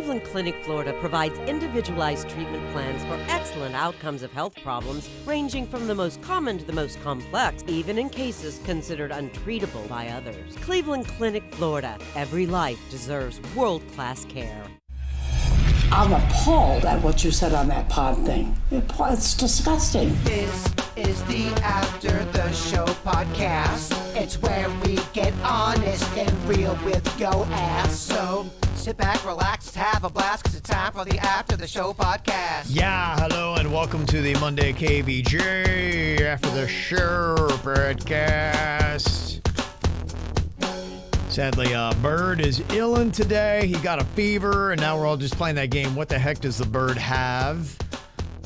Cleveland Clinic, Florida provides individualized treatment plans for excellent outcomes of health problems ranging from the most common to the most complex, even in cases considered untreatable by others. Cleveland Clinic, Florida. Every life deserves world-class care. I'm appalled at what you said on that pod thing. It's disgusting. This is the After the Show podcast. It's where we get honest and real with yo ass. So sit back, relax, have a blast, because it's time for the After the Show podcast. Yeah, hello and welcome to the Monday KVJ After the Show podcast. Sadly, Bird is illin today. He got a fever, and now we're all just playing that game. What the heck does the bird have?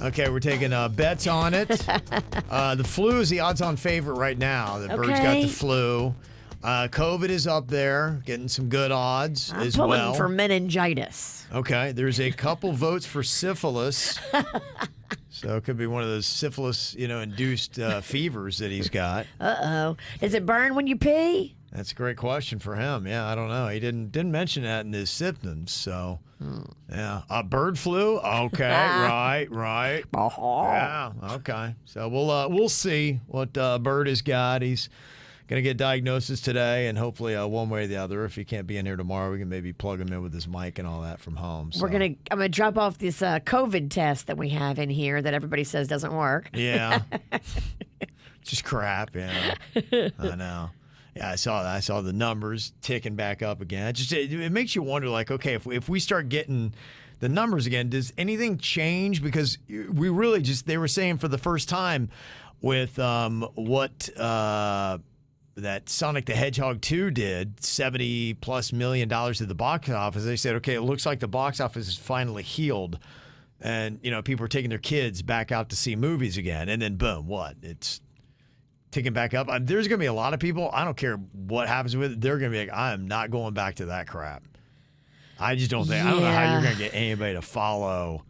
Okay, we're taking bets on it. The flu is the odds-on favorite right now. The bird's got the flu. COVID is up there, getting some good odds as well. I'm pulling for meningitis. Okay, there's a couple votes for syphilis. So it could be one of those syphilis, induced fevers that he's got. Uh-oh. Does it burn when you pee? That's a great question for him. Yeah, I don't know. He didn't mention that in his symptoms. So, yeah, bird flu. Okay, right. Yeah, okay. So we'll see what Bird has got. He's gonna get diagnosis today, and hopefully one way or the other. If he can't be in here tomorrow, we can maybe plug him in with his mic and all that from home. So. I'm gonna drop off this COVID test that we have in here that everybody says doesn't work. Yeah, just crap. Yeah, I know. Yeah, I saw that. I saw the numbers ticking back up again. It makes you wonder, like, okay, if we start getting the numbers again, does anything change? Because we really they were saying for the first time with what that Sonic the Hedgehog 2 did, $70+ million at the box office. They said, okay, it looks like the box office is finally healed. And, people are taking their kids back out to see movies again. And then, boom, what? It's ticking back up. There's going to be a lot of people, I don't care what happens with it, they're going to be like, I am not going back to that crap. I just don't think, I don't know how you're going to get anybody to follow.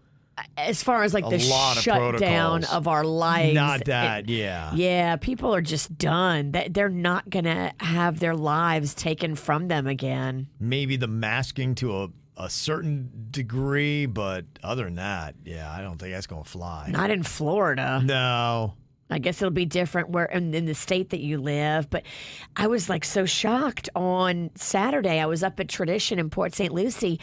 As far as like the shutdown of our lives. Not that, yeah. Yeah, people are just done. They're not going to have their lives taken from them again. Maybe the masking to a certain degree, but other than that, yeah, I don't think that's going to fly. Not in Florida. No. I guess it'll be different where in the state that you live. But I was like so shocked on Saturday. I was up at Tradition in Port St. Lucie,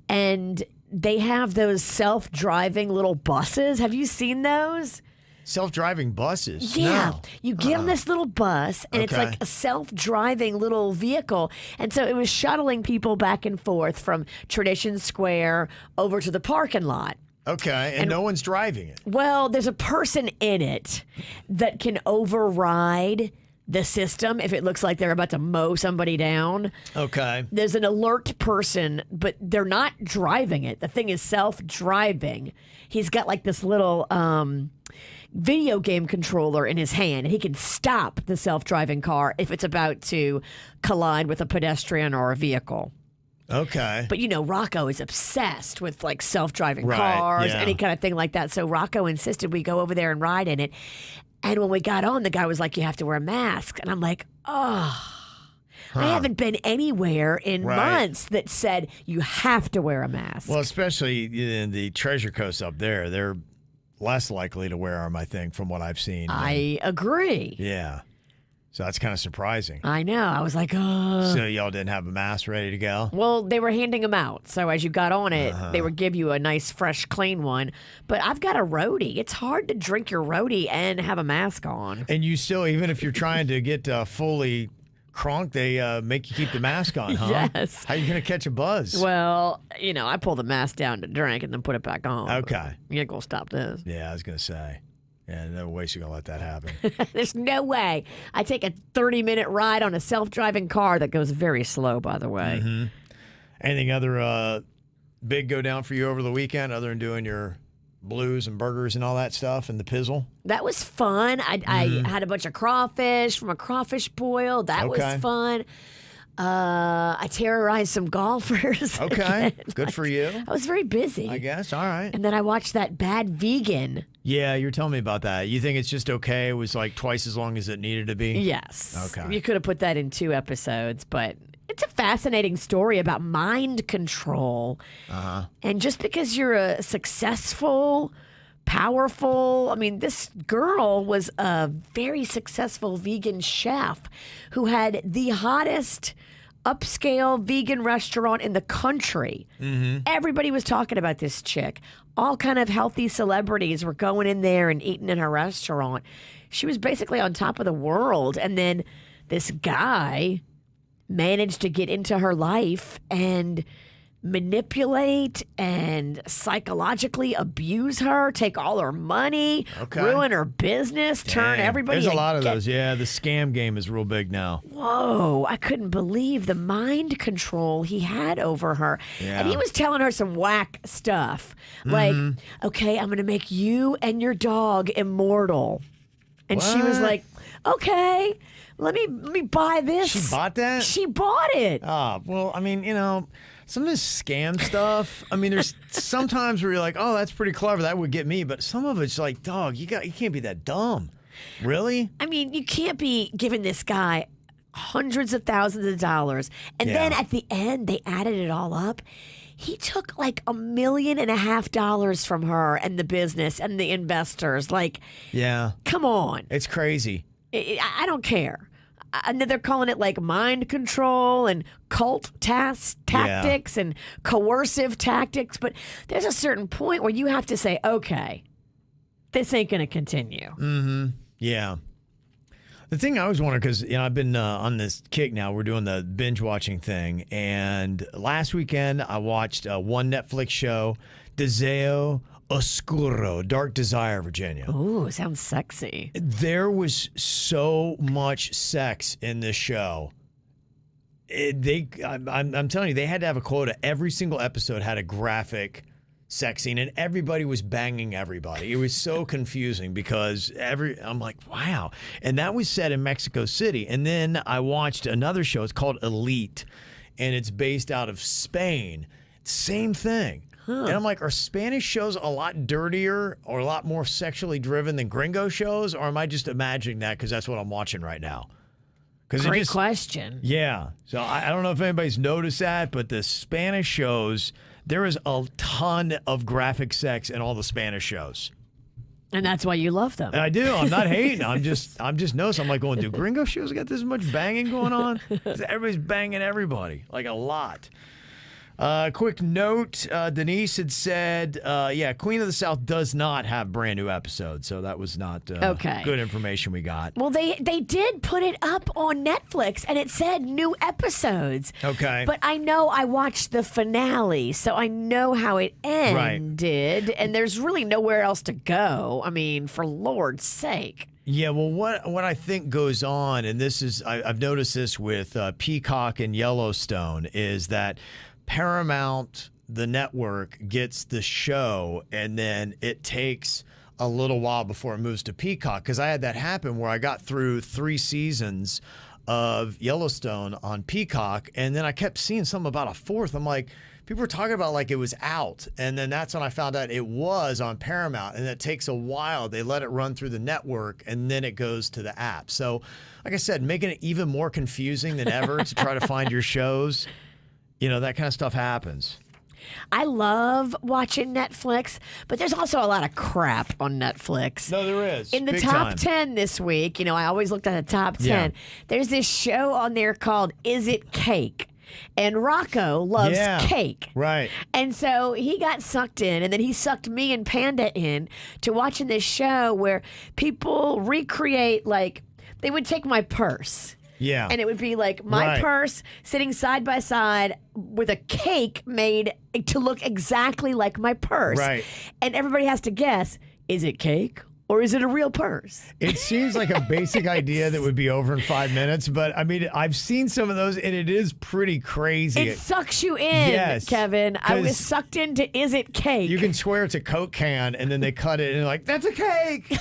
and they have those self-driving little buses. Have you seen those? Self-driving buses? Yeah. No. You get on this little bus, and it's like a self-driving little vehicle. And so it was shuttling people back and forth from Tradition Square over to the parking lot. Okay, and no one's driving it. Well, there's a person in it that can override the system if it looks like they're about to mow somebody down. Okay. There's an alert person, but they're not driving it. The thing is self-driving. He's got like this little video game controller in his hand, and he can stop the self-driving car if it's about to collide with a pedestrian or a vehicle. Okay. But, Rocco is obsessed with, like, self-driving cars, any kind of thing like that. So Rocco insisted we go over there and ride in it. And when we got on, the guy was like, you have to wear a mask. And I'm like, I haven't been anywhere in months that said you have to wear a mask. Well, especially in the Treasure Coast up there. They're less likely to wear them, I think, from what I've seen. I agree. Yeah. So that's kind of surprising. I know. I was like, oh. So y'all didn't have a mask ready to go? Well, they were handing them out. So as you got on it, they would give you a nice, fresh, clean one. But I've got a roadie. It's hard to drink your roadie and have a mask on. And you still, even if you're trying to get fully crunk, they make you keep the mask on, huh? Yes. How are you going to catch a buzz? Well, I pull the mask down to drink and then put it back on. Okay. You ain't going to stop this. Yeah, I was going to say. Yeah, no way she's going to let that happen. There's no way. I take a 30-minute ride on a self-driving car that goes very slow, by the way. Mm-hmm. Anything other big go down for you over the weekend other than doing your blues and burgers and all that stuff and the pizzle? That was fun. I had a bunch of crawfish from a crawfish boil. That was fun. I terrorized some golfers. Okay, good for you. I was very busy. I guess, all right. And then I watched that Bad Vegan. Yeah, you were telling me about that. You think it's just okay? It was like twice as long as it needed to be? Yes. Okay. You could have put that in 2 episodes, but It's a fascinating story about mind control. And just because you're a successful, powerful, I mean, this girl was a very successful vegan chef who had the hottest upscale vegan restaurant in the country. Everybody was talking about this chick. All kind of healthy celebrities were going in there and eating in her restaurant. She was basically on top of the world. And then this guy managed to get into her life and manipulate and psychologically abuse her, take all her money, ruin her business, turn everybody. There's a lot of those. Yeah, the scam game is real big now. Whoa, I couldn't believe the mind control he had over her. Yeah. And he was telling her some whack stuff. Like, okay, I'm going to make you and your dog immortal. And she was like, okay, let me buy this. She bought that? She bought it. Well, I mean, some of this scam stuff, I mean, there's sometimes where you're like, oh, that's pretty clever. That would get me. But some of it's like, dog, you can't be that dumb. Really? I mean, you can't be giving this guy hundreds of thousands of dollars. And then at the end, they added it all up. He took like $1.5 million from her and the business and the investors. Like, come on. It's crazy. I don't care. And they're calling it like mind control and cult tactics and coercive tactics. But there's a certain point where you have to say, okay, this ain't going to continue. Yeah. The thing I always wonder, because I've been on this kick now. We're doing the binge watching thing, and last weekend I watched one Netflix show, Deseo Oscuro, Dark Desire, Virginia. Ooh, sounds sexy. There was so much sex in this show. I'm telling you, they had to have a quota. Every single episode had a graphic sex scene, and everybody was banging everybody. It was so confusing because I'm like, wow. And that was set in Mexico City. And then I watched another show. It's called Elite, and it's based out of Spain. Same thing. And I'm like, are Spanish shows a lot dirtier or a lot more sexually driven than gringo shows? Or am I just imagining that because that's what I'm watching right now? Great question. Yeah. So I don't know if anybody's noticed that, but the Spanish shows, there is a ton of graphic sex in all the Spanish shows. And that's why you love them. I do. I'm not hating. I'm just noticing. I'm like going, do gringo shows got this much banging going on? 'Cause everybody's banging everybody, like a lot. Quick note, Denise had said, Queen of the South does not have brand new episodes, so that was not good information we got. Well, they did put it up on Netflix, and it said new episodes. Okay. But I know I watched the finale, so I know how it ended, and there's really nowhere else to go. I mean, for Lord's sake. Yeah, well, what I think goes on, and this is, I've noticed this with Peacock and Yellowstone, is that Paramount, the network, gets the show, and then it takes a little while before it moves to Peacock. Because I had that happen where I got through 3 seasons of Yellowstone on Peacock, and then I kept seeing something about a 4th. I'm like, people were talking about like it was out, and then that's when I found out it was on Paramount, and it takes a while. They let it run through the network, and then it goes to the app. So, like I said, making it even more confusing than ever to try to find your shows. That kind of stuff happens. I love watching Netflix, but there's also a lot of crap on Netflix. No, there is. In the Big top time. 10 this week, I always looked at the top 10. Yeah. There's this show on there called Is It Cake? And Rocco loves cake. Right. And so he got sucked in, and then he sucked me and Panda in to watching this show where people recreate, like, they would take my purse. Yeah. And it would be like my purse sitting side by side with a cake made to look exactly like my purse. Right. And everybody has to guess, is it cake or is it a real purse? It seems like a basic idea that would be over in 5 minutes, but I mean, I've seen some of those, and it is pretty crazy. It sucks you in, yes, Kevin. I was sucked into Is It Cake? You can swear it's a Coke can, and then they cut it, and they're like, that's a cake!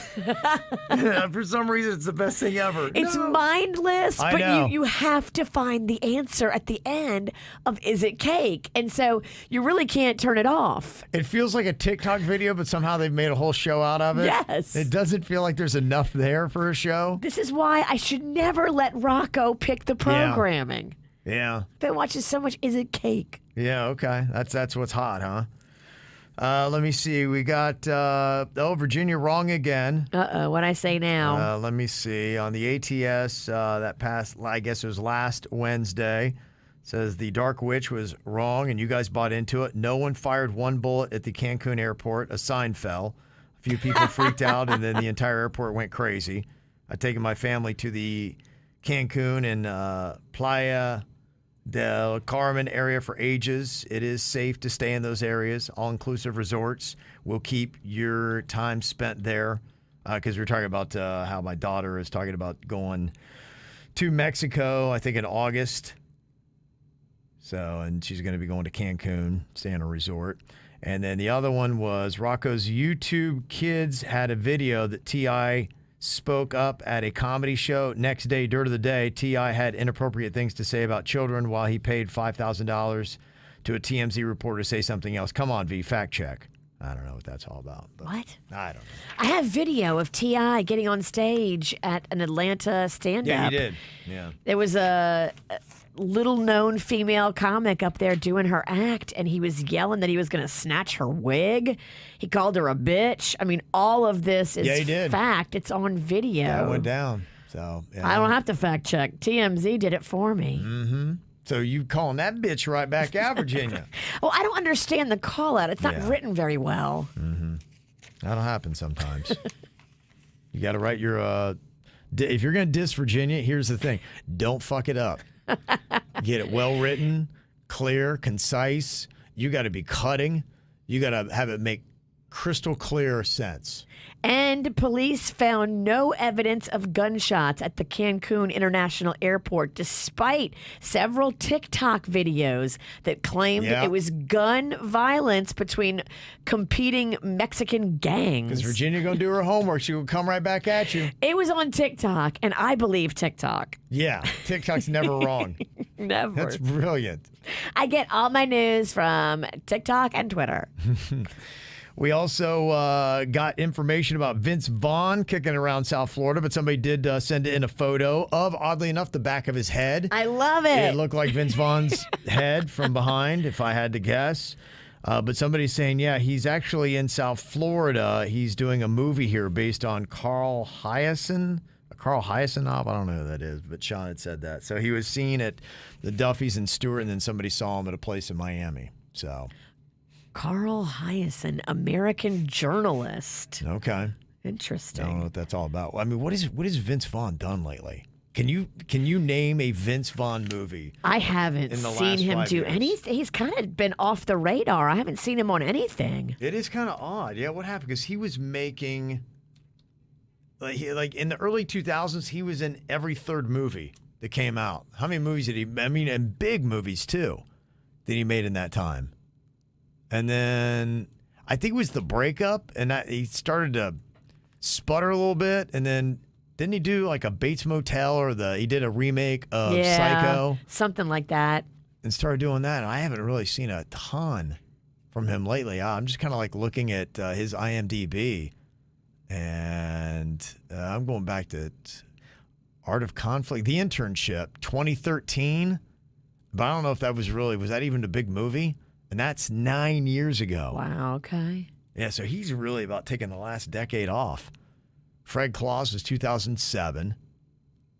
For some reason, it's the best thing ever. It's mindless, I but know. you have to find the answer at the end of Is It Cake? And so you really can't turn it off. It feels like a TikTok video, but somehow they've made a whole show out of it. Yes. It doesn't feel like there's enough there for a show. This is why I should never let Rocco pick the programming. Yeah. I've been watching so much Is It Cake? Yeah, okay. That's what's hot, huh? Let me see. We got, Virginia wrong again. Uh-oh, what'd I say now? Let me see. On the ATS, that passed, I guess it was last Wednesday, says the Dark Witch was wrong and you guys bought into it. No one fired one bullet at the Cancun airport. A sign fell. A few people freaked out and then the entire airport went crazy. I'd taken my family to the Cancun and Playa del Carmen area for ages. It is safe to stay in those areas. All-inclusive resorts will keep your time spent there. Because we're talking about how my daughter is talking about going to Mexico, I think in August. So, and she's going to be going to Cancun, staying in a resort. And then the other one was Rocco's YouTube kids had a video that T.I. spoke up at a comedy show. Next day, Dirt of the Day, T.I. had inappropriate things to say about children while he paid $5,000 to a TMZ reporter to say something else. Come on, V, fact check. I don't know what that's all about. But What? I don't know. I have video of T.I. getting on stage at an Atlanta stand-up. Yeah, he did. Yeah. There was a little-known female comic up there doing her act, and he was yelling that he was going to snatch her wig. He called her a bitch. I mean, all of this is he did. fact. It's on video. That went down. So yeah. I don't have to fact check. TMZ did it for me. Mm-hmm. So you calling that bitch right back out, Virginia? Well, I don't understand the call-out. It's not Yeah. written very well. That'll happen sometimes. You got to write your. If you're going to diss Virginia, here's the thing: don't fuck it up. Get it well written, clear, concise. You got to be cutting. You got to have it make crystal clear sense. And police found no evidence of gunshots at the Cancun International Airport, despite several TikTok videos that claimed Yeah. it was gun violence between competing Mexican gangs. Because Virginia going to do her homework. She will come right back at you. It was on TikTok, and I believe TikTok. Yeah, TikTok's never wrong. Never. That's brilliant. I get all my news from TikTok and Twitter. We also got information about Vince Vaughn kicking around South Florida, but somebody did send in a photo of, oddly enough, the back of his head. I love it. It looked like Vince Vaughn's head from behind, if I had to guess. But somebody's saying, yeah, he's actually in South Florida. He's doing a movie here based on Carl Hyacin. Carl Hyacinov, I don't know who that is, but Sean had said that. So he was seen at the Duffys in Stewart, and then somebody saw him at a place in Miami. So, Carl Hyacin, American journalist. okay. Interesting. I don't know what that's all about. I mean, what has Vince Vaughn done lately? Can you name a Vince Vaughn movie? I haven't in the seen last him 5 do years? anything. He's kind of been off the radar. I haven't seen him on anything. It is kind of odd. Yeah, what happened? Because he was making, like in the early 2000s, he was in every third movie that came out. How many movies did he? I mean, and big movies too, that he made in that time. And then I think it was The Breakup, and he started to sputter a little bit, and then didn't he do like a Bates Motel, or he did a remake of Psycho something like that. and started doing that. And I haven't really seen a ton from him lately. I'm just kind of like looking at his IMDb, and I'm going back to Art of Conflict, The Internship, 2013. But I don't know if that was that even a big movie? And that's 9 years ago. Wow, okay. Yeah, so he's really about taking the last decade off. Fred Claus was 2007.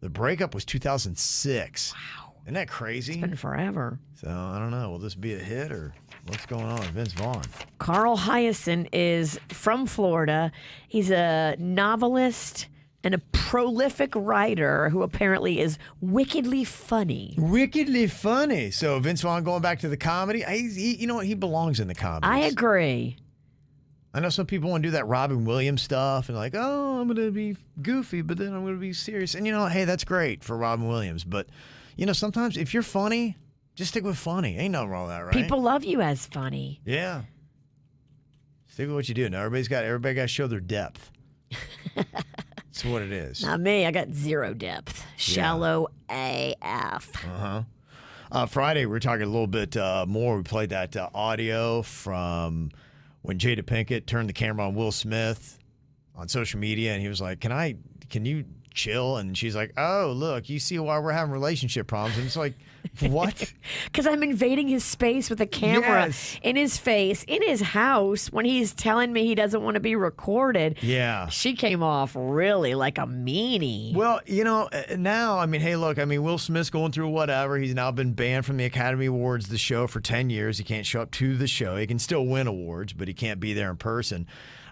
The Breakup was 2006. Wow. Isn't that crazy? It's been forever. So I don't know. Will this be a hit, or what's going on with Vince Vaughn? Carl Hyacin is from Florida. He's a novelist and a prolific writer who apparently is wickedly funny. Wickedly funny. So Vince Vaughn going back to the comedy. You know what? He belongs in the comedy. I agree. I know some people want to do that Robin Williams stuff and like, oh, I'm going to be goofy, but then I'm going to be serious. And, hey, that's great for Robin Williams. But, sometimes if you're funny, just stick with funny. Ain't nothing wrong with that, right? People love you as funny. Yeah. Stick with what you do. Now, everybody got to show their depth. That's what it is. Not me. I got zero depth. Shallow AF. Friday, we were talking a little bit more. We played that audio from when Jada Pinkett turned the camera on Will Smith on social media, and he was like, can you chill. And she's like, oh, look, you see why we're having relationship problems. And it's like, what? Because I'm invading his space with a camera in his face, in his house, when he's telling me he doesn't want to be recorded. Yeah. She came off really like a meanie. Well, now, I mean, hey, look, I mean, Will Smith's going through whatever. He's now been banned from the Academy Awards, the show, for 10 years. He can't show up to the show. He can still win awards, but he can't be there in person.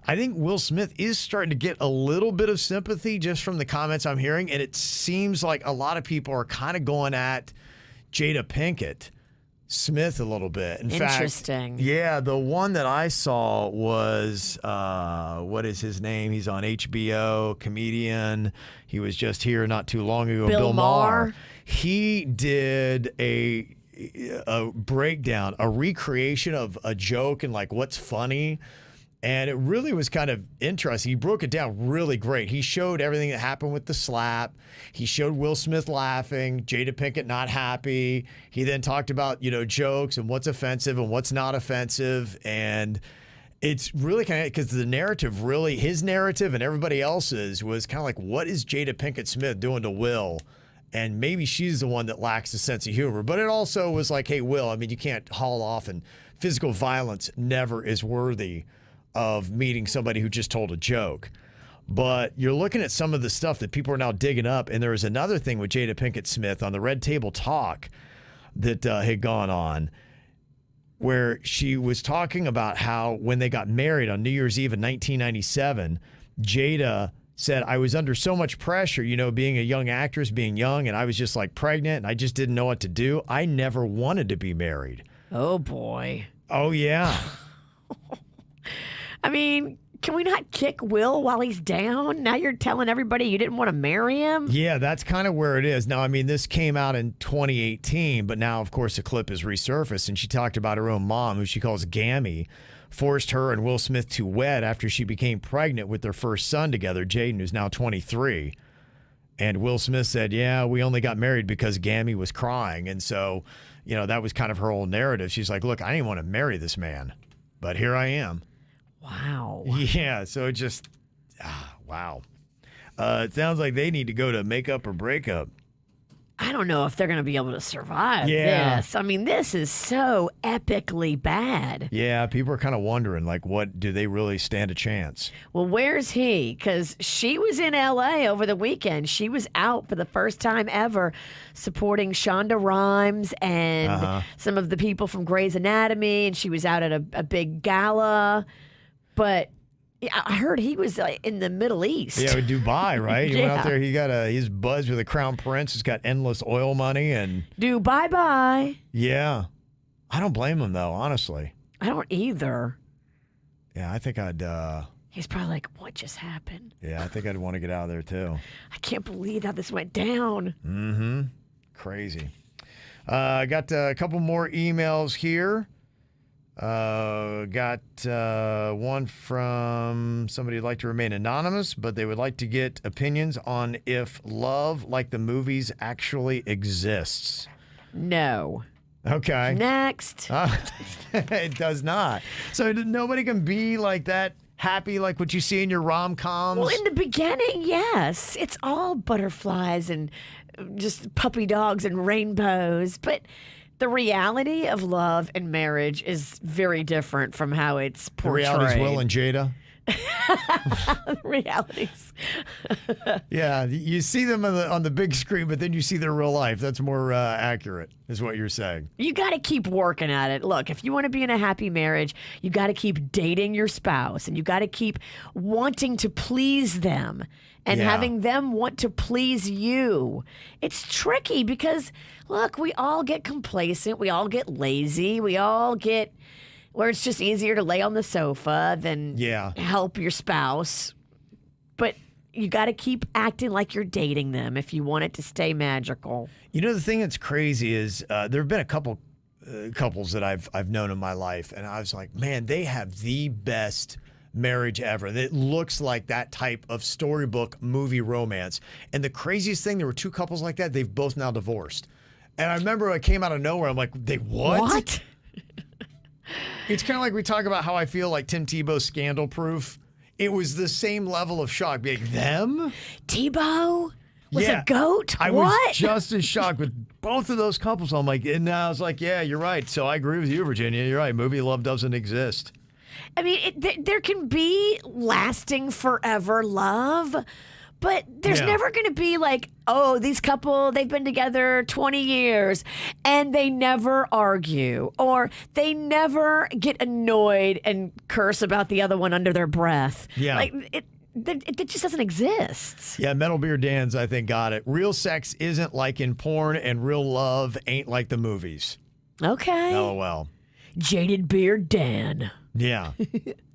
I think Will Smith is starting to get a little bit of sympathy just from the comments I'm hearing, and it seems like a lot of people are kind of going at Jada Pinkett Smith a little bit. Interesting. Fact, yeah, the one that I saw was, what is his name? He's on HBO, comedian. He was just here not too long ago. Bill Maher. He did a breakdown, a recreation of a joke and like what's funny. And it really was kind of interesting. He broke it down really great. He showed everything that happened with the slap. He showed Will Smith laughing, Jada Pinkett not happy. He then talked about, jokes and what's offensive and what's not offensive. And it's really kind of, because the narrative really, his narrative and everybody else's was kind of like, what is Jada Pinkett Smith doing to Will? And maybe she's the one that lacks a sense of humor. But it also was like, hey, Will, I mean, you can't haul off, and physical violence never is worthy of meeting somebody who just told a joke. But you're looking at some of the stuff that people are now digging up, and there was another thing with Jada Pinkett Smith on the Red Table Talk that had gone on, where she was talking about how when they got married on New Year's Eve in 1997, Jada said, I was under so much pressure, being a young actress, being young, and I was just like pregnant, and I just didn't know what to do. I never wanted to be married. Oh, boy. Oh, yeah. I mean, can we not kick Will while he's down? Now you're telling everybody you didn't want to marry him? Yeah, that's kind of where it is. Now, I mean, this came out in 2018, but now, of course, the clip is resurfaced, and she talked about her own mom, who she calls Gammy, forced her and Will Smith to wed after she became pregnant with their first son together, Jaden, who's now 23. And Will Smith said, yeah, we only got married because Gammy was crying. And so, that was kind of her whole narrative. She's like, look, I didn't want to marry this man, but here I am. Wow. Yeah, so it just, wow. It sounds like they need to go to makeup or breakup. I don't know if they're going to be able to survive this. I mean, this is so epically bad. Yeah, people are kind of wondering, like, what, do they really stand a chance? Well, where's he? Because she was in L.A. over the weekend. She was out for the first time ever supporting Shonda Rhimes and some of the people from Grey's Anatomy, and she was out at a big gala. But I heard he was in the Middle East. Yeah, with Dubai, right? He went out there. He's buzzed with the Crown Prince. He's got endless oil money and Dubai bye. Yeah, I don't blame him though. Honestly, I don't either. Yeah, I think I'd. He's probably like, what just happened? Yeah, I think I'd want to get out of there too. I can't believe how this went down. Mm-hmm. Crazy. I got a couple more emails here. Got one from somebody who'd like to remain anonymous, but they would like to get opinions on if love, like the movies, actually exists. No. Okay. Next. It does not. So nobody can be like that happy like what you see in your rom-coms? Well, in the beginning, yes. It's all butterflies and just puppy dogs and rainbows, but the reality of love and marriage is very different from how it's portrayed. The reality is Will and Jada. Realities. Yeah, you see them on the big screen, but then you see their real life. That's more accurate, is what you're saying. You got to keep working at it. Look, if you want to be in a happy marriage, you got to keep dating your spouse, and you got to keep wanting to please them and having them want to please you. It's tricky because, look, we all get complacent. We all get lazy. We all get where it's just easier to lay on the sofa than help your spouse. But you got to keep acting like you're dating them if you want it to stay magical. You know, the thing that's crazy is there have been a couple couples that I've known in my life, and I was like, man, they have the best marriage ever. It looks like that type of storybook movie romance. And the craziest thing, there were two couples like that. They've both now divorced. And I remember it came out of nowhere. I'm like, they what? What? It's kind of like we talk about how I feel like Tim Tebow's scandal proof. it was the same level of shock. Being like, them? Tebow was Yeah. a goat? I What? was just as shocked with both of those couples. I'm like, and I was like, yeah, you're right. So I agree with you, Virginia. You're right. Movie love doesn't exist. I mean, there can be lasting forever love, but there's Yeah. never going to be like, oh, these couple, they've been together 20 years and they never argue or they never get annoyed and curse about the other one under their breath. Yeah. Like, it just doesn't exist. Yeah, Metal Beer Dan's, I think, got it. Real sex isn't like in porn, and real love ain't like the movies. Okay. LOL. Jaded Beard Dan. Yeah,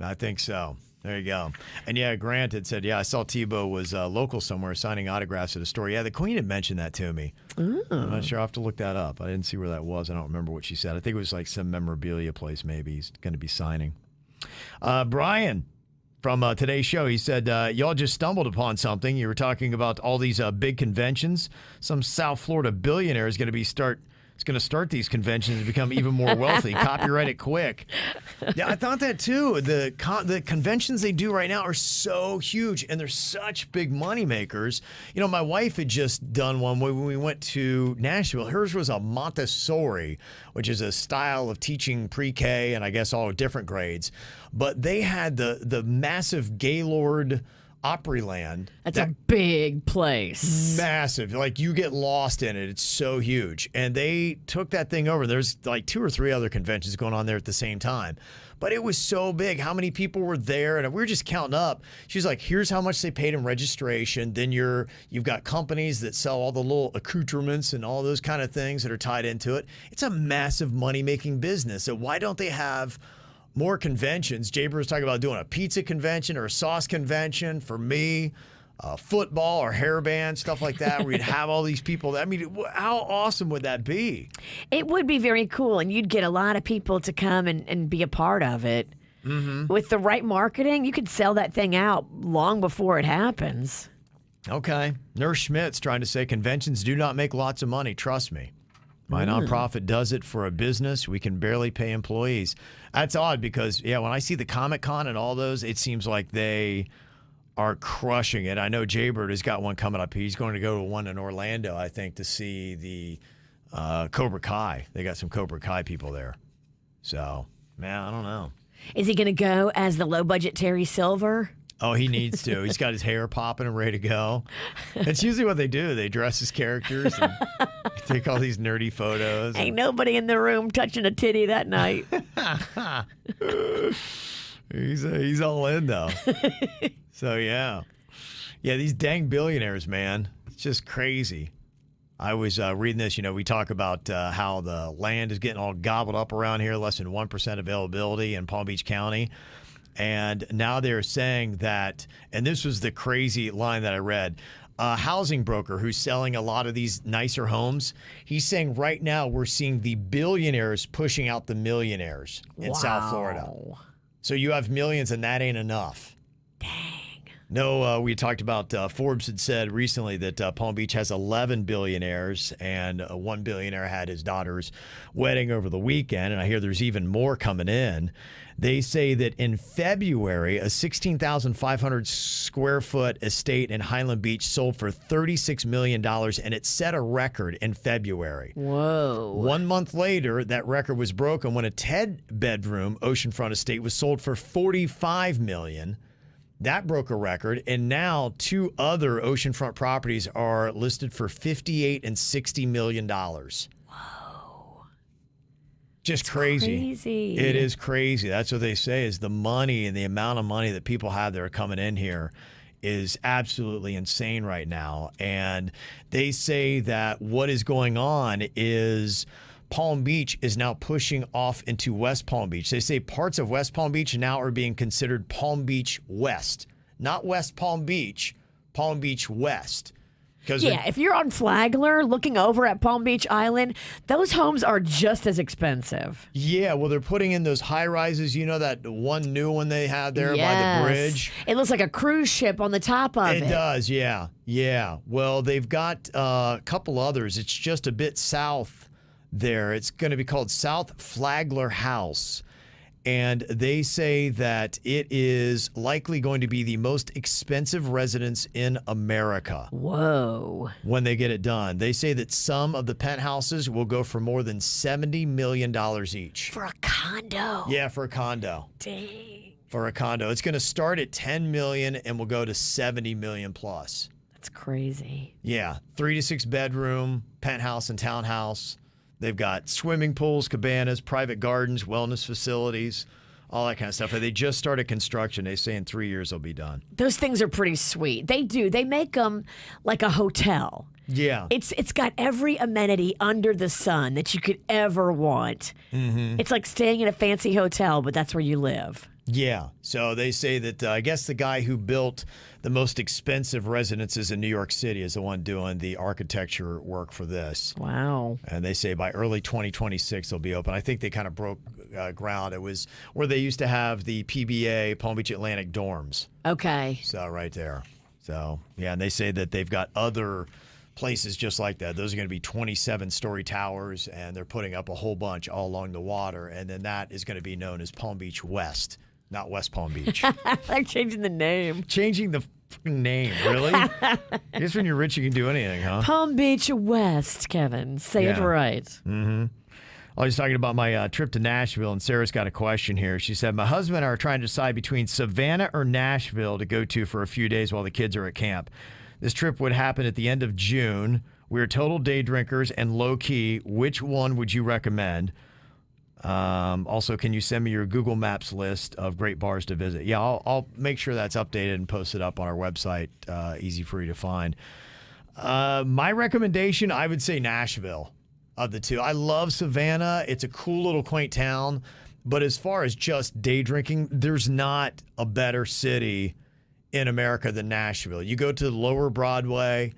I think so. There you go. And yeah, Grant had said, yeah, I saw Tebow was local somewhere signing autographs at a store. Yeah, the Queen had mentioned that to me. I'm not sure. I'll have to look that up. I didn't see where that was. I don't remember what she said. I think it was like some memorabilia place maybe he's going to be signing. Brian from today's show, he said, y'all just stumbled upon something. You were talking about all these big conventions. Some South Florida billionaire is going to start these conventions and become even more wealthy. Copyright it quick. Yeah, I thought that too. The conventions they do right now are so huge, and they're such big money makers. You know, my wife had just done one when we went to Nashville. Hers was a Montessori, which is a style of teaching pre-K and I guess all different grades. But they had the massive Gaylord Opryland. That's a big place. Massive. Like, you get lost in it. It's so huge. And they took that thing over. There's like 2 or 3 other conventions going on there at the same time. But it was so big. How many people were there? And we were just counting up. She's like, here's how much they paid in registration. Then you've got companies that sell all the little accoutrements and all those kind of things that are tied into it. It's a massive money-making business. So why don't they have more conventions? Jaber was talking about doing a pizza convention or a sauce convention for me, football or hairband, stuff like that, where you'd have all these people. I mean, how awesome would that be? It would be very cool, and you'd get a lot of people to come and be a part of it. Mm-hmm. With the right marketing, you could sell that thing out long before it happens. Okay. Nurse Schmidt's trying to say conventions do not make lots of money. Trust me. My nonprofit does it for a business. We can barely pay employees. That's odd because, yeah, when I see the Comic-Con and all those, it seems like they are crushing it. I know Jaybird has got one coming up. He's going to go to one in Orlando, I think, to see the Cobra Kai. They got some Cobra Kai people there. So, man, I don't know. Is he going to go as the low-budget Terry Silver? Oh, he needs to. He's got his hair popping and ready to go. That's usually what they do. They dress as characters and take all these nerdy photos. Ain't nobody in the room touching a titty that night. He's all in, though. So, yeah. Yeah, these dang billionaires, man. It's just crazy. I was reading this. You know, we talk about how the land is getting all gobbled up around here, less than 1% availability in Palm Beach County. And now they're saying that, and this was the crazy line that I read, a housing broker who's selling a lot of these nicer homes, he's saying right now we're seeing the billionaires pushing out the millionaires in South Florida. So you have millions and that ain't enough. Dang. No, we talked about Forbes had said recently that Palm Beach has 11 billionaires, and one billionaire had his daughter's wedding over the weekend, and I hear there's even more coming in. They say that in February, a 16,500 square foot estate in Highland Beach sold for $36 million, and it set a record in February. Whoa. 1 month later, that record was broken when a 10-bedroom oceanfront estate was sold for $45 million. That broke a record, and now 2 other oceanfront properties are listed for $58 and $60 million. Whoa. Just crazy. Crazy. It is crazy. That's what they say is the money and the amount of money that people have that are coming in here is absolutely insane right now. And they say that what is going on is Palm Beach is now pushing off into West Palm Beach. They say parts of West Palm Beach now are being considered Palm Beach West, not West Palm Beach West. Yeah, if you're on Flagler looking over at Palm Beach Island, those homes are just as expensive. Yeah, well, they're putting in those high rises. You know that one new one they had there by Yes. the bridge? It looks like a cruise ship on the top of it. It does, yeah. Yeah. Well, they've got a couple others. It's just a bit south there. It's going to be called South Flagler House. And they say that it is likely going to be the most expensive residence in America. Whoa. When they get it done. They say that some of the penthouses will go for more than $70 million each. For a condo? Yeah, for a condo. Dang. For a condo. It's going to start at $10 million and will go to $70 million plus. That's crazy. Yeah, 3 to 6 bedroom, penthouse and townhouse. They've got swimming pools, cabanas, private gardens, wellness facilities, all that kind of stuff. They just started construction. They say in 3 years they'll be done. Those things are pretty sweet. They do. They make them like a hotel. Yeah. It's got every amenity under the sun that you could ever want. Mm-hmm. It's like staying in a fancy hotel, but that's where you live. Yeah. So they say that I guess the guy who built the most expensive residences in New York City is the one doing the architecture work for this. Wow. And they say by early 2026 they'll be open. I think they kind of broke ground. It was where they used to have the PBA, Palm Beach Atlantic dorms. Okay. So right there. So, yeah, and they say that they've got other places just like that. Those are going to be 27-story towers, and they're putting up a whole bunch all along the water. And then that is going to be known as Palm Beach West, not West Palm Beach. They're changing the name. Changing the fucking name, really? I guess when you're rich, you can do anything, huh? Palm Beach West, Kevin. Say it right. Mm-hmm. I was talking about my trip to Nashville, and Sarah's got a question here. She said, my husband and I are trying to decide between Savannah or Nashville to go to for a few days while the kids are at camp. This trip would happen at the end of June. We're total day drinkers and low-key. Which one would you recommend? Also, can you send me your Google Maps list of great bars to visit? Yeah, I'll make sure that's updated and posted up on our website. Easy for you to find. My recommendation, I would say Nashville of the two. I love Savannah. It's a cool little quaint town. But as far as just day drinking, there's not a better city in America than Nashville. You go to the Lower Broadway,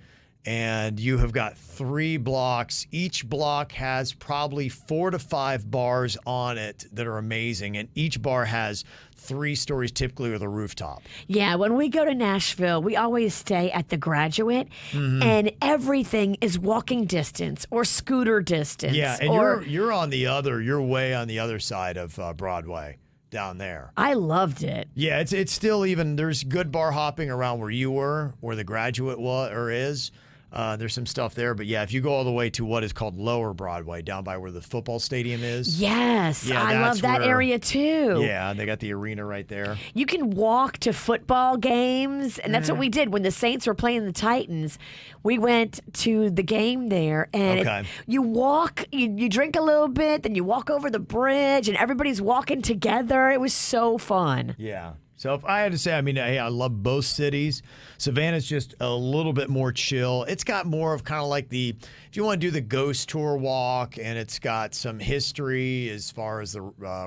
and you have got 3 blocks. Each block has probably 4 to 5 bars on it that are amazing, and each bar has 3 stories typically with a rooftop. Yeah, when we go to Nashville, we always stay at the Graduate, and everything is walking distance or scooter distance. Yeah, and you're way on the other side of Broadway down there. I loved it. Yeah, it's still even, there's good bar hopping around where you were, where the Graduate was or is. There's some stuff there, but yeah, if you go all the way to what is called Lower Broadway, down by where the football stadium is. Yes, yeah, I love that area too. Yeah, they got the arena right there. You can walk to football games, and that's what we did when the Saints were playing the Titans. We went to the game there, and you walk, you drink a little bit, then you walk over the bridge, and everybody's walking together. It was so fun. Yeah. So if I had to say, I mean, hey, I love both cities. Savannah's just a little bit more chill. It's got more of kind of like if you want to do the ghost tour walk, and it's got some history as far as the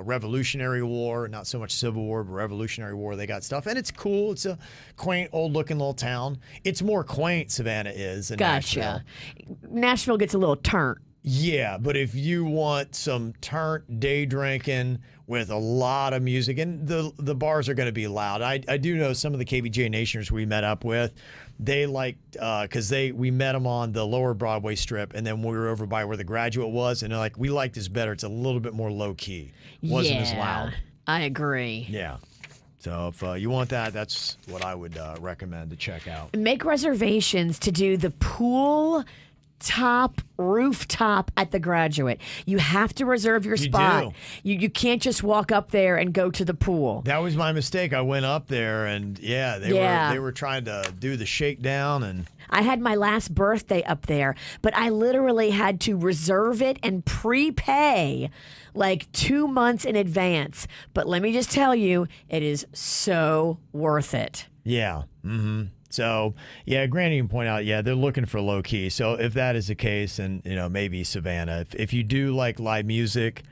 Revolutionary War, not so much Civil War, but Revolutionary War, they got stuff. And it's cool. It's a quaint, old-looking little town. It's more quaint, Savannah is, than Gotcha. Nashville. Nashville gets a little turnt. Yeah, but if you want some turnt day drinking with a lot of music, and the bars are going to be loud. I do know some of the KVJ Nationers we met up with, they liked, because we met them on the Lower Broadway strip, and then we were over by where the Graduate was, and they're like, we like this better. It's a little bit more low-key. Wasn't as loud. I agree. Yeah. So if you want that, that's what I would recommend to check out. Make reservations to do the pool rooftop at the Graduate. You have to reserve your spot. You can't just walk up there and go to the pool. That was my mistake. I went up there, and they were trying to do the shakedown, and I had my last birthday up there, but I literally had to reserve it and prepay like 2 months in advance. But let me just tell you, it is so worth it. Yeah. Mm-hmm. So, yeah, Granny can point out, they're looking for low key. So if that is the case, then, maybe Savannah. If you do like live music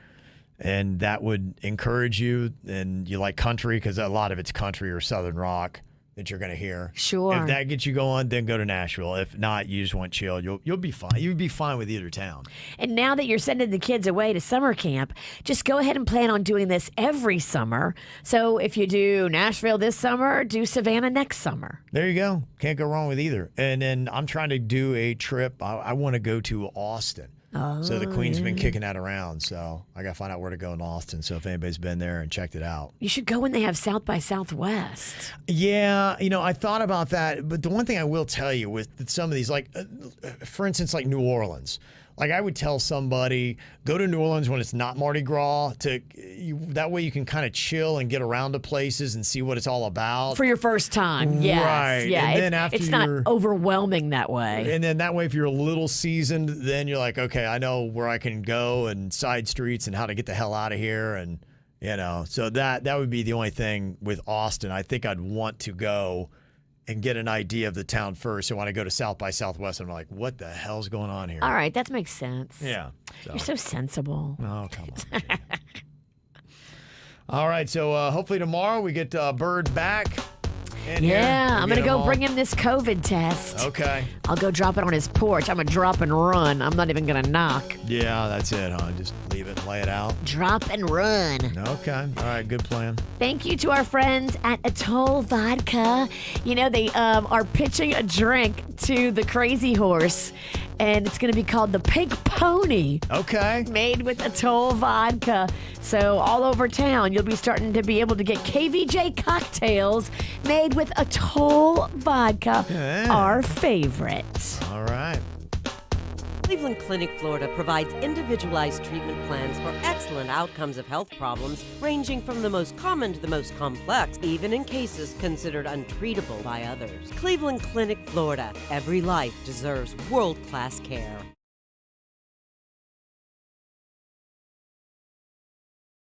and that would encourage you, and you like country, because a lot of it's country or Southern rock that you're going to hear. Sure. If that gets you going, then go to Nashville. If not, you just want chill. You'll be fine. You'd be fine with either town. And now that you're sending the kids away to summer camp, just go ahead and plan on doing this every summer. So if you do Nashville this summer, do Savannah next summer. There you go. Can't go wrong with either. And then I'm trying to do a trip. I want to go to Austin. So the Queen's been kicking that around. So I got to find out where to go in Austin. So if anybody's been there and checked it out. You should go when they have South by Southwest. Yeah, I thought about that. But the one thing I will tell you with some of these, like, for instance, like New Orleans. Like I would tell somebody, go to New Orleans when it's not Mardi Gras. That way you can kind of chill and get around to places and see what it's all about. For your first time, yes. Right. Yeah, And then after it's not overwhelming that way. And then that way, if you're a little seasoned, then you're like, okay, I know where I can go and side streets and how to get the hell out of here. And, so that would be the only thing with Austin. I think I'd want to go and get an idea of the town first. So when I go to South by Southwest, I'm like, what the hell's going on here? All right, that makes sense. Yeah. You're so sensible. Oh, come on. All right, so hopefully tomorrow we get Bird back. Yeah, I'm going to go bring him this COVID test. Okay. I'll go drop it on his porch. I'm going to drop and run. I'm not even going to knock. Yeah, that's it, huh? Just leave it and lay it out. Drop and run. Okay. All right, good plan. Thank you to our friends at Atoll Vodka. They are pitching a drink to the Crazy Horse, and it's going to be called the Pink Pony. Okay. Made with Atoll Vodka. So all over town, you'll be starting to be able to get KVJ cocktails made with Atoll Vodka, our favorite. All right. Cleveland Clinic, Florida provides individualized treatment plans for excellent outcomes of health problems ranging from the most common to the most complex, even in cases considered untreatable by others. Cleveland Clinic, Florida. Every life deserves world-class care.